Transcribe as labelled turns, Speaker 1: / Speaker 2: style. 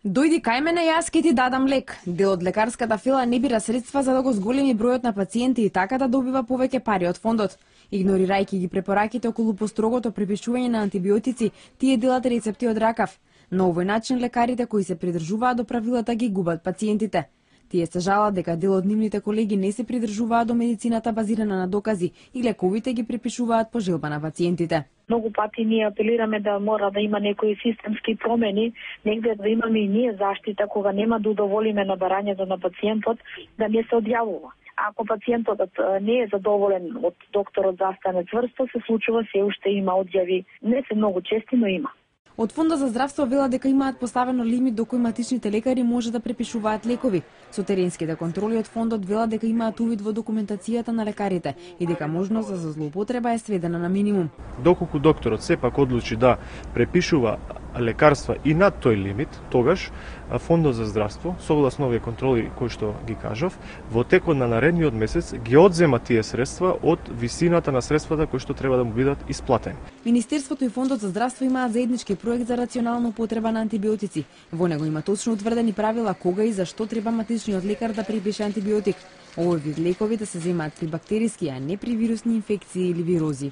Speaker 1: Дојди кај мене, јас ќе ти дадам лек. Дел од лекарската фила не бира средства за да го зголеми бројот на пациенти и така да добива повеќе пари од фондот. Игнорирајќи ги препораките околу построгото препишување на антибиотици, тие делат рецепти од ракав. На овој начин лекарите кои се придржуваат до правилата ги губат пациентите. Тие се жалат дека дел од нивните колеги не се придржуваат до медицината базирана на докази и лековите ги препишуваат по желба на пациентите.
Speaker 2: Многу пати ние апелираме да мора да има некои системски промени, негде да имаме и ние заштита кога нема да удоволиме на барањето на пациентот, да не се одјавува. Ако пациентот не е задоволен од докторот за стане цврсто, се случува се уште има одјави. Не се многу чести, но има.
Speaker 1: Од Фондот за здравство велат дека имаат поставено лимит до кој матичните лекари може да препишуваат лекови. Со теренските контроли од фондот велат дека имаат увид во документацијата на лекарите и дека можност за злоупотреба е сведена на минимум.
Speaker 3: Доколку докторот сепак одлучи да препишува лекарства и над тој лимит, тогаш Фондот за здравство, согласно овие контроли кои што ги кажав, во текот на наредниот месец ги одзема тие средства од висината на средствата кои што треба да му бидат исплатени.
Speaker 1: Министерството и Фондот за здравство имаат заеднички проект за рационална употреба на антибиотици. Во него има точно утврдени правила кога и зашто треба матичниот лекар да препише антибиотик. Овој вид лекови да се земаат при бактериски, а не при вирусни инфекции или вирози.